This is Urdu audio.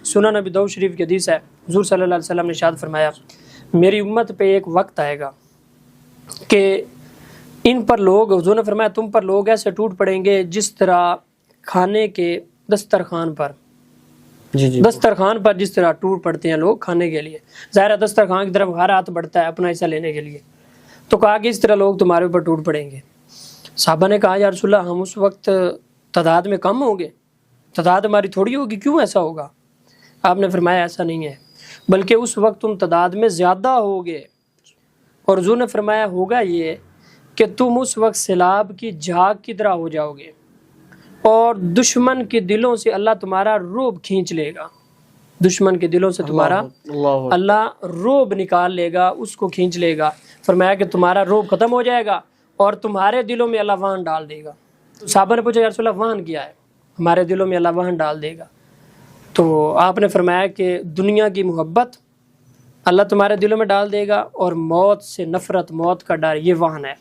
سنن ابی داؤد شریف کی حدیث ہے، حضور صلی اللہ علیہ وسلم نے ارشاد فرمایا میری امت پہ ایک وقت آئے گا کہ ان پر لوگ، حضور نے فرمایا تم پر لوگ ایسے ٹوٹ پڑیں گے جس طرح کھانے کے دسترخوان پر دسترخوان پر جس طرح ٹوٹ پڑتے ہیں لوگ کھانے کے لیے، ظاہر ہے دسترخوان کی طرف ہر ہاتھ بڑھتا ہے اپنا حصہ لینے کے لیے، تو کہا کہ اس طرح لوگ تمہارے اوپر ٹوٹ پڑیں گے۔ صحابہ نے کہا یا رسول اللہ ہم اس وقت تعداد میں کم ہوں گے، تعداد ہماری تھوڑی ہوگی، کیوں ایسا ہوگا؟ آپ نے فرمایا ایسا نہیں ہے، بلکہ اس وقت تم تعداد میں زیادہ ہوگے، اور حضور نے فرمایا ہوگا یہ کہ تم اس وقت سیلاب کی جھاگ کی طرح ہو جاؤ گے، اور دشمن کے دلوں سے اللہ تمہارا رعب کھینچ لے گا، دشمن کے دلوں سے تمہارا اللہ رعب نکال لے گا، اس کو کھینچ لے گا۔ فرمایا کہ تمہارا رعب ختم ہو جائے گا اور تمہارے دلوں میں اللہ وہن ڈال دے گا۔ تو صحابہ نے پوچھا یا رسول اللہ وہن کیا ہے؟ ہمارے دلوں میں اللہ وہن ڈال دے گا۔ تو آپ نے فرمایا کہ دنیا کی محبت اللہ تمہارے دلوں میں ڈال دے گا، اور موت سے نفرت، موت کا ڈر، یہ وہن ہے۔